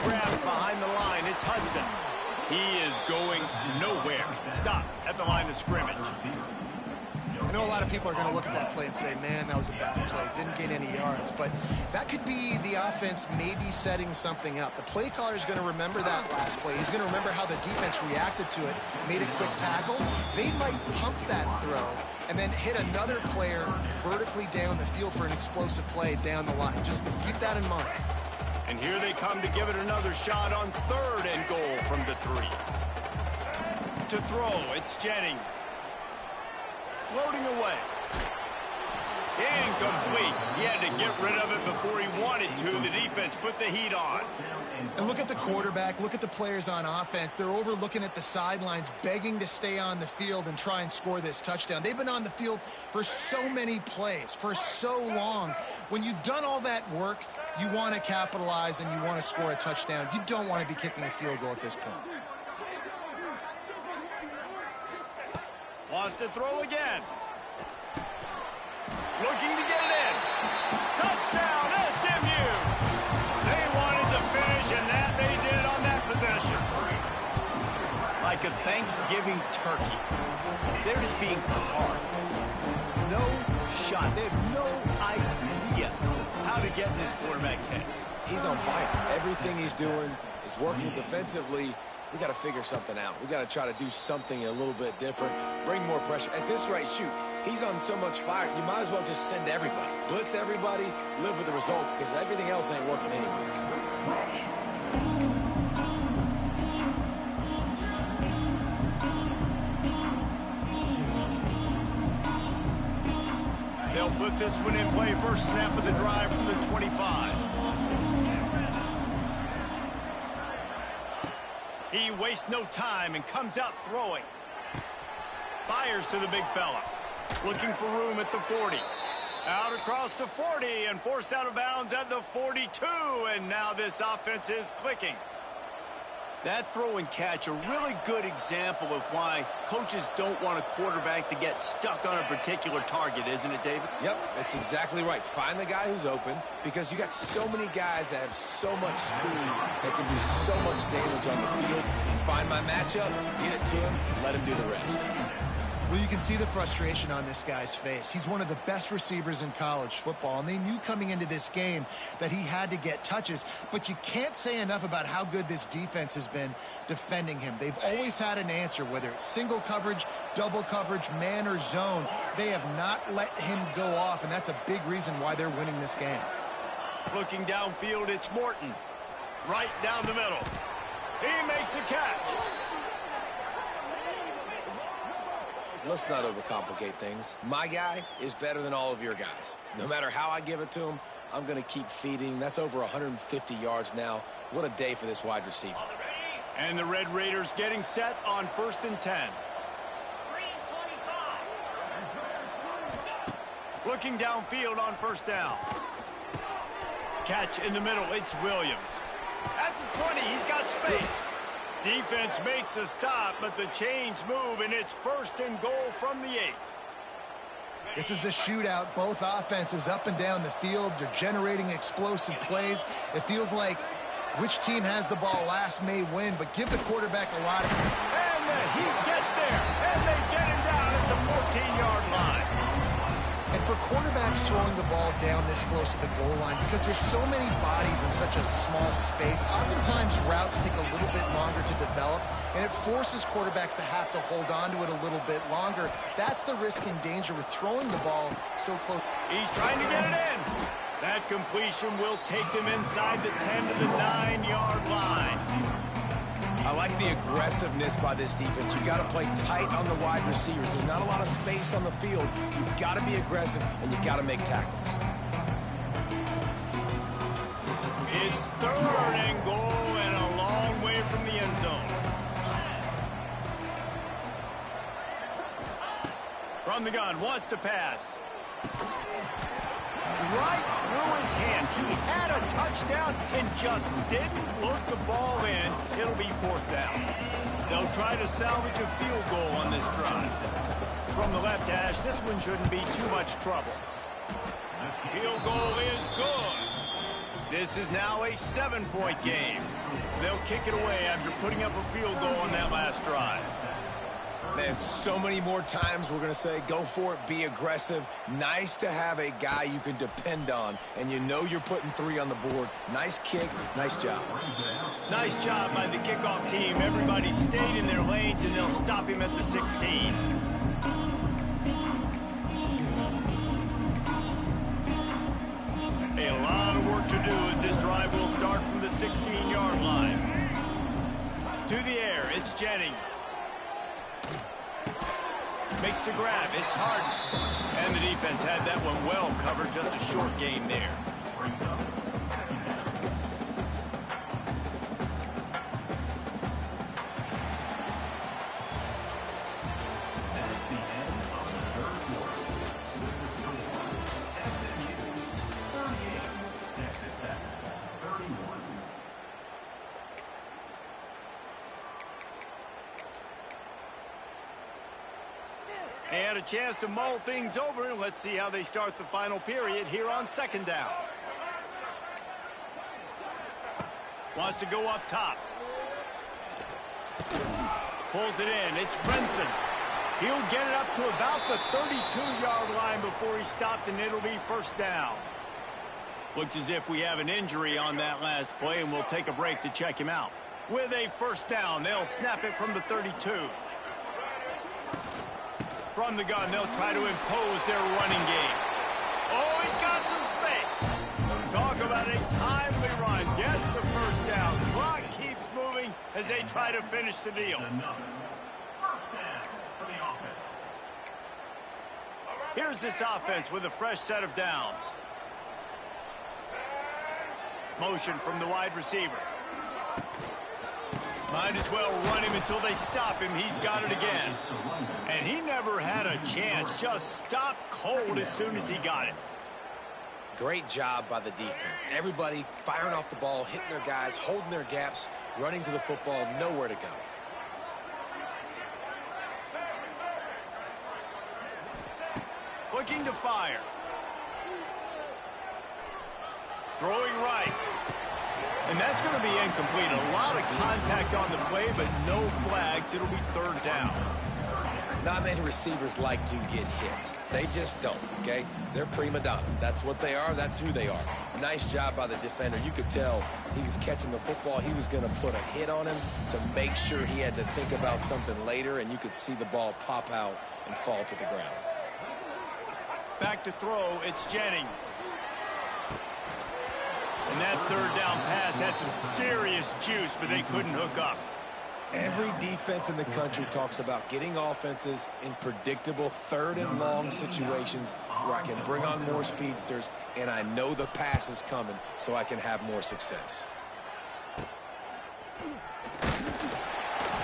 Grabbed behind the line. It's Hudson. He is going nowhere. Stop at the line of scrimmage. I know a lot of people are going to look at that play and say, man, that was a bad play. Didn't gain any yards. But that could be the offense maybe setting something up. The play caller is going to remember that last play. He's going to remember how the defense reacted to it, made a quick tackle. They might pump that throw and then hit another player vertically down the field for an explosive play down the line. Just keep that in mind. And here they come to give it another shot on third and goal from the 3. To throw, it's Jennings. Floating away. Incomplete. He had to get rid of it before he wanted to. The defense put the heat on. And look at the quarterback. Look at the players on offense. They're over looking at the sidelines, begging to stay on the field and try and score this touchdown. They've been on the field for so many plays, for so long. When you've done all that work, you want to capitalize and you want to score a touchdown. You don't want to be kicking a field goal at this point. Wants to throw again. Looking to get it in. Touchdown, SMU. They wanted to finish, and that they did on that possession. Like a Thanksgiving turkey. They're just being carved. No shot. They have no idea how to get in this quarterback's head. He's on fire. Everything he's doing is working defensively. We got to figure something out. We got to try to do something a little bit different, bring more pressure. At this rate, shoot, he's on so much fire, you might as well just send everybody. Blitz everybody, live with the results, because everything else ain't working anyways. They'll put this one in play. First snap of the drive from the 25. He wastes no time and comes out throwing. Fires to the big fella. Looking for room at the 40. Out across the 40 and forced out of bounds at the 42. And now this offense is clicking. That throw and catch, a really good example of why coaches don't want a quarterback to get stuck on a particular target, isn't it, David? Yep, that's exactly right. Find the guy who's open, because you got so many guys that have so much speed that can do so much damage on the field. You find my matchup, get it to him, let him do the rest. Well, you can see the frustration on this guy's face. He's one of the best receivers in college football, and they knew coming into this game that he had to get touches, but you can't say enough about how good this defense has been defending him. They've always had an answer, whether it's single coverage, double coverage, man or zone. They have not let him go off, and that's a big reason why they're winning this game. Looking downfield, it's Morton. Right down the middle. He makes a catch. Let's not overcomplicate things. My guy is better than all of your guys. No matter how I give it to him, I'm going to keep feeding. That's over 150 yards now. What a day for this wide receiver. And the Red Raiders getting set on 1st and 10. Looking downfield on 1st down. Catch in the middle. It's Williams. At the 20, he's got space. Defense makes a stop, but the chains move, and it's 1st and goal from the 8. This is a shootout. Both offenses up and down the field. They're generating explosive plays. It feels like which team has the ball last may win, but give the quarterback a lot of... And the Heat gets there, and they get him down at the 14-yard line. And for quarterbacks throwing the ball down this close to the goal line, because there's so many bodies in such a small space, oftentimes routes take a little bit longer to develop, and it forces quarterbacks to have to hold on to it a little bit longer. That's the risk and danger with throwing the ball so close. He's trying to get it in. That completion will take them inside the 10 to the 9-yard line. I like the aggressiveness by this defense. You got to play tight on the wide receivers. There's not a lot of space on the field. You've got to be aggressive, and you got to make tackles. It's 3rd and goal and a long way from the end zone. From the gun, wants to pass. Right through his hands. He had a touchdown and just didn't look the ball in. It'll be 4th down. They'll try to salvage a field goal on this drive. From the left hash, this one shouldn't be too much trouble. Field goal is good. This is now a 7-point game. They'll kick it away after putting up a field goal on that last drive. Man, so many more times we're going to say, go for it, be aggressive. Nice to have a guy you can depend on, and you know you're putting 3 on the board. Nice kick, nice job. Nice job by the kickoff team. Everybody stayed in their lanes, and they'll stop him at the 16. A lot of work to do as this drive will start from the 16-yard line. To the air, it's Jennings. Makes the grab, it's Harden. And the defense had that one well covered, just a short gain there. That's the end of the 3rd quarter. With the score, SMU 38, Texas Tech 31. They had a chance to mull things over, and let's see how they start the final period here on 2nd down. Wants to go up top. Pulls it in. It's Brinson. He'll get it up to about the 32-yard line before he stopped, and it'll be 1st down. Looks as if we have an injury on that last play, and we'll take a break to check him out. With a 1st down, they'll snap it from the 32. From the gun, they'll try to impose their running game. Oh, he's got some space. Talk about a timely run. Gets the 1st down. Clock keeps moving as they try to finish the deal. Another 1st down for the offense. Here's this offense with a fresh set of downs. Motion from the wide receiver. Might as well run him until they stop him. He's got it again. And he never had a chance. Just stopped cold as soon as he got it. Great job by the defense. Everybody firing off the ball, hitting their guys, holding their gaps, running to the football, nowhere to go. Looking to fire. Throwing right. And that's going to be incomplete. A lot of contact on the play, but no flags. It'll be third down. Not many receivers like to get hit. They just don't, okay? They're prima donnas. That's what they are. That's who they are. Nice job by the defender. You could tell he was catching the football. He was going to put a hit on him to make sure he had to think about something later, and you could see the ball pop out and fall to the ground. Back to throw, it's Jennings. And that third down pass had some serious juice, but they couldn't hook up. Every defense in the country talks about getting offenses in predictable third and long situations where I can bring on more speedsters and I know the pass is coming so I can have more success.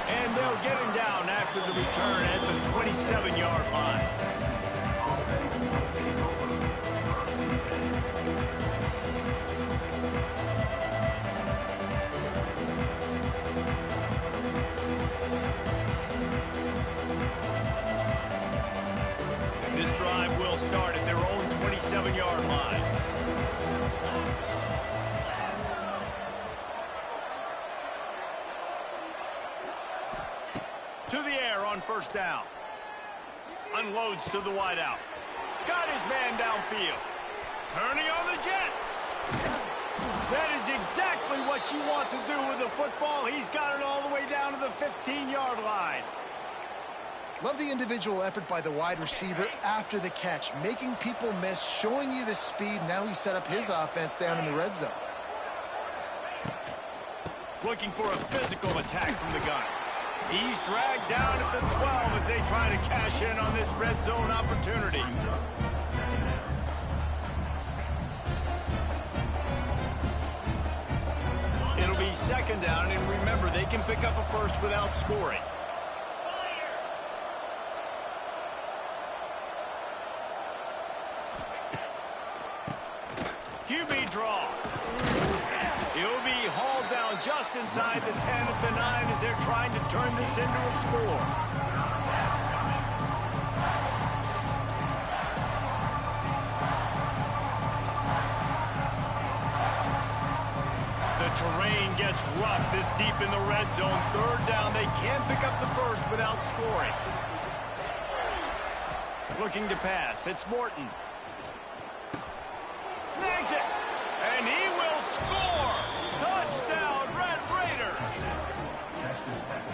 And they'll get him down after the return at the 27-yard line. This drive will start at their own 27-yard line. To the air on first down. Unloads to the wideout. Got his man downfield. Turning on the Jets. That is exactly what you want to do with the football. He's got it all the way down to the 15-yard line. Love the individual effort by the wide receiver after the catch, making people miss, showing you the speed. Now he set up his offense down in the red zone. Looking for a physical attack from the gun. He's dragged down at the 12 as they try to cash in on this red zone opportunity. It'll be second down, and remember, they can pick up a first without scoring. QB draw. He'll be hauled down just inside the 10 at the 9 as they're trying to turn this into a score. The terrain gets rough this deep in the red zone. Third down, they can't pick up the first without scoring. Looking to pass, it's Morton. Snags it, and he will score! Touchdown, Red Raiders! Texas Tech,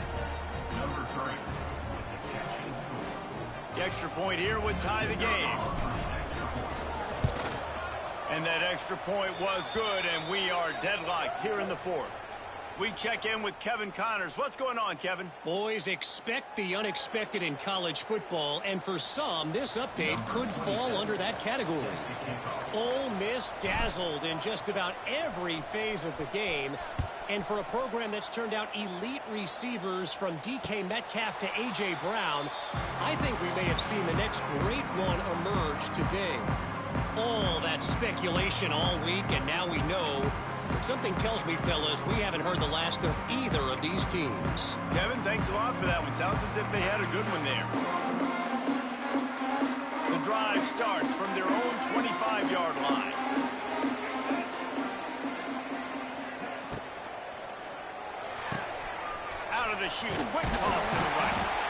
number 3, with the catch and score. The extra point here would tie the game. And that extra point was good, and we are deadlocked here in the fourth. We check in with Kevin Connors. What's going on, Kevin? Boys, expect the unexpected in college football, and for some, this update could fall under that category. Ole Miss dazzled in just about every phase of the game, and for a program that's turned out elite receivers from DK Metcalf to A.J. Brown, I think we may have seen the next great one emerge today. All that speculation all week, and now we know. But something tells me, fellas, we haven't heard the last of either of these teams. Kevin, thanks a lot for that one. Sounds as if they had a good one there. The drive starts from their own 25-yard line. Out of the chute, quick toss to the right.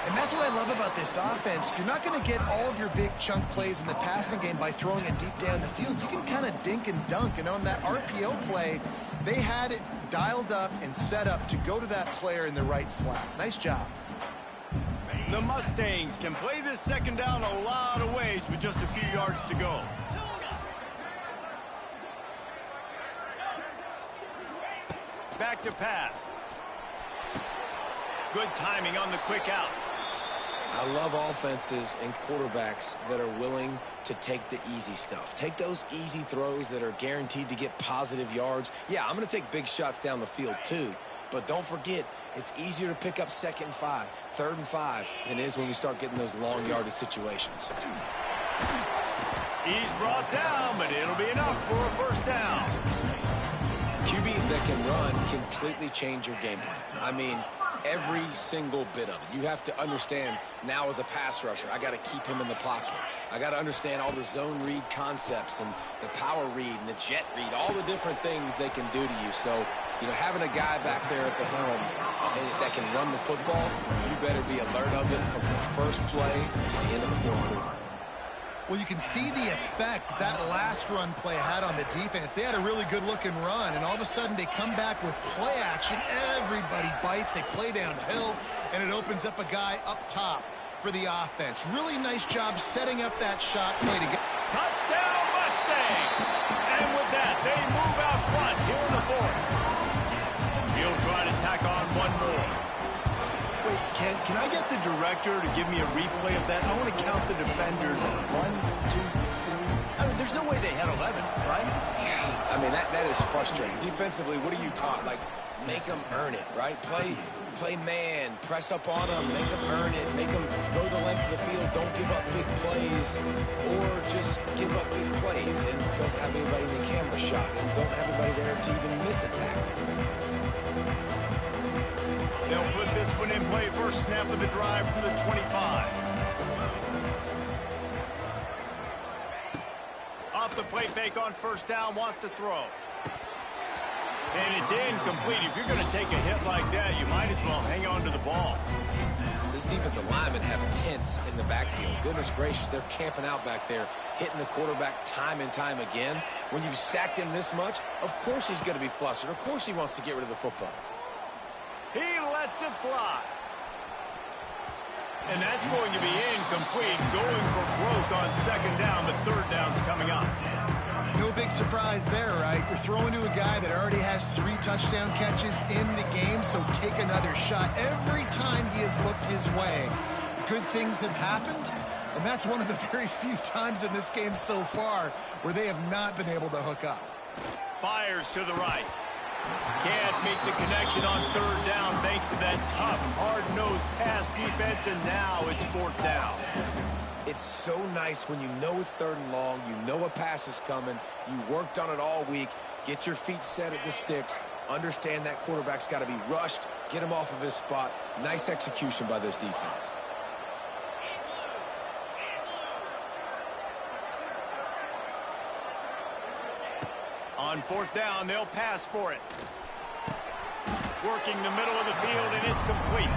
And that's what I love about this offense. You're not going to get all of your big chunk plays in the passing game by throwing it deep down the field. You can kind of dink and dunk. And on that RPO play, they had it dialed up and set up to go to that player in the right flat. Nice job. The Mustangs can play this second down a lot of ways with just a few yards to go. Back to pass. Good timing on the quick out. I love offenses and quarterbacks that are willing to take the easy stuff. Take those easy throws that are guaranteed to get positive yards. Yeah, I'm going to take big shots down the field too. But don't forget, it's easier to pick up 2nd and 5, 3rd and 5 than it is when we start getting those long yardage situations. He's brought down, but it'll be enough for a first down. QBs that can run completely change your game plan. I mean, every single bit of it. You have to understand now as a pass rusher, I got to keep him in the pocket. I got to understand all the zone read concepts and the power read and the jet read, all the different things they can do to you. So, you know, having a guy back there at the helm that can run the football, you better be alert of it from the first play to the end of the 4th quarter. Well, you can see the effect that last run play had on the defense. They had a really good-looking run, and all of a sudden they come back with play action. Everybody bites. They play downhill, and it opens up a guy up top for the offense. Really nice job setting up that shot play to get. Touchdown, Mustangs! And with that, they move out front here in the 4th. He'll try to tack on one more. Wait, can I get the director to give me a replay of that? I want to count the defenders. 1, 2, 3. I mean, there's no way they had 11, right? I mean, that is frustrating. Defensively, what are you taught? Like, make them earn it, right? Play man, press up on them, make them earn it, make them go the length of the field, don't give up big plays, or just give up big plays and don't have anybody in the camera shot and don't have anybody there to even miss a tackle. They'll put this one in play. First snap of the drive from the 25. Off the play fake on first down, wants to throw. And it's incomplete. If you're going to take a hit like that, you might as well hang on to the ball. This defensive linemen have tents in the backfield. Goodness gracious, they're camping out back there, hitting the quarterback time and time again. When you've sacked him this much, of course he's going to be flustered. Of course he wants to get rid of the football. He lets it fly. And that's going to be incomplete. Going for broke on 2nd down, but 3rd down's coming up. No big surprise there, right? You're throwing to a guy that already has 3 touchdown catches in the game, so take another shot. Every time he has looked his way, good things have happened, and that's one of the very few times in this game so far where they have not been able to hook up. Fires to the right. Can't make the connection on 3rd down thanks to that tough, hard-nosed pass defense, and now it's 4th down. It's so nice when you know it's 3rd and long, you know a pass is coming, you worked on it all week, get your feet set at the sticks, understand that quarterback's got to be rushed, get him off of his spot. Nice execution by this defense. On 4th down, they'll pass for it. Working the middle of the field, and it's complete.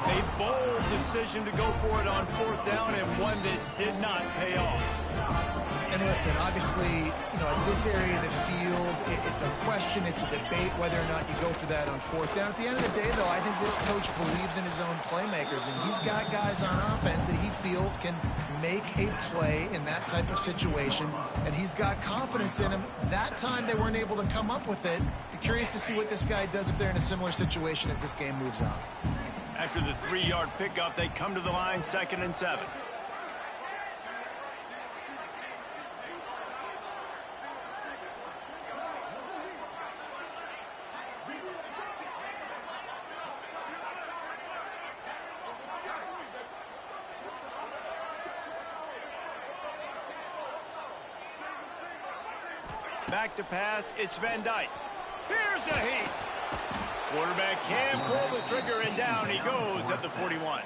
A bold decision to go for it on 4th down, and one that did not pay off. And listen, obviously, you know, at this area of the field, it's a question, it's a debate whether or not you go for that on 4th down. At the end of the day, though, I think this coach believes in his own playmakers, and he's got guys on offense that he feels can make a play in that type of situation, and he's got confidence in him. That time they weren't able to come up with it. Be curious to see what this guy does if they're in a similar situation as this game moves on. After the 3-yard pickup, they come to the line, 2nd and 7. Back to pass, it's Van Dyke. Here's a heat. Quarterback can pull the trigger, and down he goes at the 41.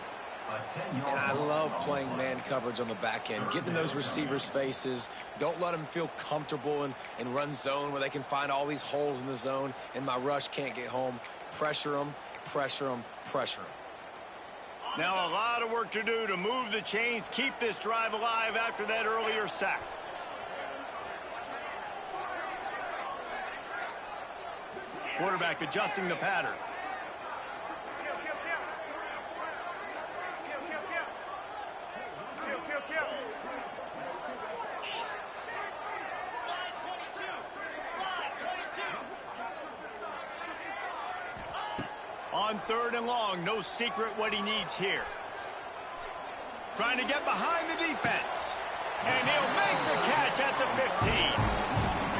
And I love playing man coverage on the back end, getting in those receivers' faces. Don't let them feel comfortable and run zone where they can find all these holes in the zone, and my rush can't get home. Pressure them, pressure them, pressure them. Now a lot of work to do to move the chains, keep this drive alive after that earlier sack. Quarterback adjusting the pattern. On 3rd and long, no secret what he needs here. Trying to get behind the defense. And he'll make the catch at the 15.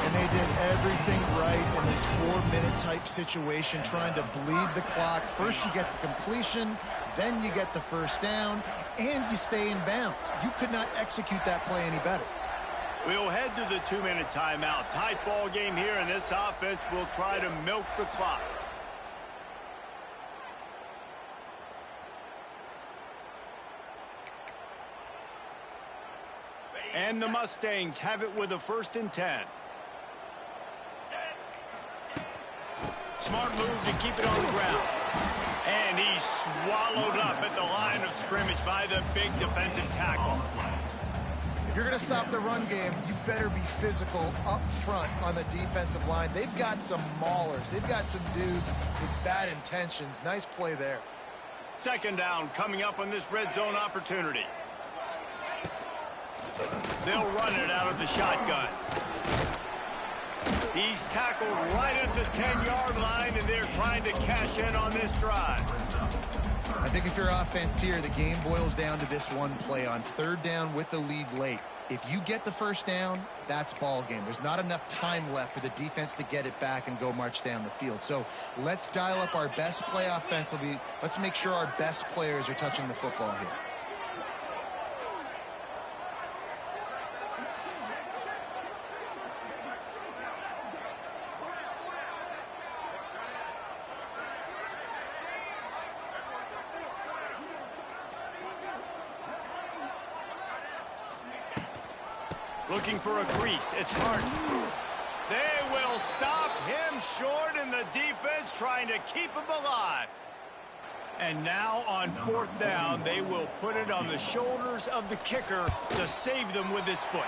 And they did everything right in this 4-minute type situation, trying to bleed the clock. First you get the completion, then you get the first down, and you stay in bounds. You could not execute that play any better. We'll head to the 2-minute timeout. Tight ball game here, and this offense will try to milk the clock. And the Mustangs have it with a 1st and 10. Smart move to keep it on the ground. And he's swallowed up at the line of scrimmage by the big defensive tackle. If you're going to stop the run game, you better be physical up front on the defensive line. They've got some maulers. They've got some dudes with bad intentions. Nice play there. 2nd down coming up on this red zone opportunity. They'll run it out of the shotgun. He's tackled right at the 10-yard line, and they're trying to cash in on this drive. I think if you're offense here, the game boils down to this one play on 3rd down with the lead late. If you get the 1st down, that's ball game. There's not enough time left for the defense to get it back and go march down the field. So let's dial up our best play offensively. Let's make sure our best players are touching the football here. Looking for a crease. It's Harden. They will stop him short, and the defense trying to keep him alive. And now on 4th down, they will put it on the shoulders of the kicker to save them with his foot.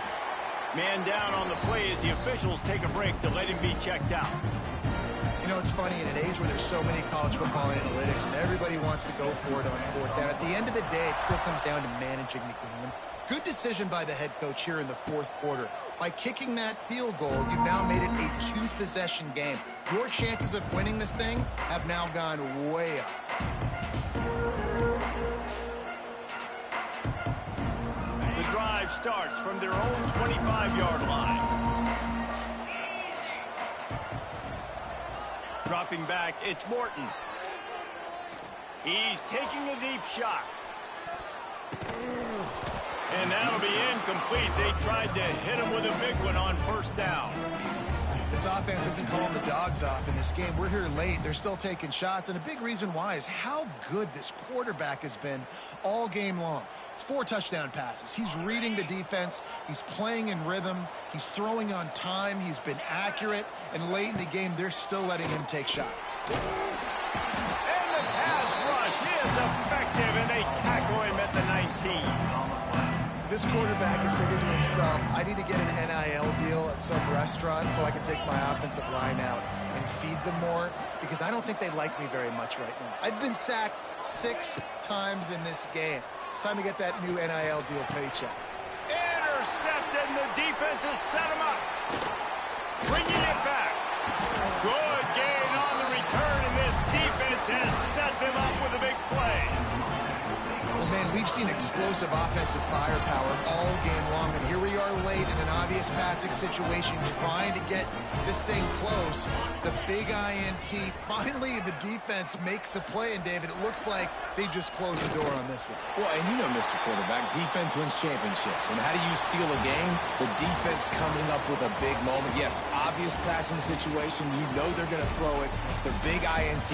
Man down on the play as the officials take a break to let him be checked out. You know, it's funny, in an age where there's so many college football analytics and everybody wants to go for it on 4th down, at the end of the day, it still comes down to managing the game. Good decision by the head coach here in the 4th quarter. By kicking that field goal, you've now made it a 2-possession game. Your chances of winning this thing have now gone way up. The drive starts from their own 25-yard line. Dropping back, it's Morton. He's taking a deep shot. And that'll be incomplete. They tried to hit him with a big one on 1st down. This offense isn't calling the dogs off in this game. We're here late. They're still taking shots, and a big reason why is how good this quarterback has been all game long. 4 touchdown passes. He's reading the defense. He's playing in rhythm. He's throwing on time. He's been accurate. And late in the game, they're still letting him take shots. And the pass rush is effective, and they tackle him at the 19. This quarterback is thinking to himself, I need to get an NIL deal at some restaurant so I can take my offensive line out and feed them more, because I don't think they like me very much right now. I've been sacked 6 times in this game. It's time to get that new NIL deal paycheck. Intercepted, and the defense has set him up. Bringing it back. Good gain on the return, and this defense has set them up with a big play. Well, man, we've seen explosive offensive firepower all game long, and here we are late in an obvious passing situation trying to get this thing close. The big INT, finally the defense makes a play, and David, it looks like they just closed the door on this one. Well, and you know, Mr. Quarterback, defense wins championships. And how do you seal a game? The defense coming up with a big moment. Yes, obvious passing situation. You know they're going to throw it. The big INT.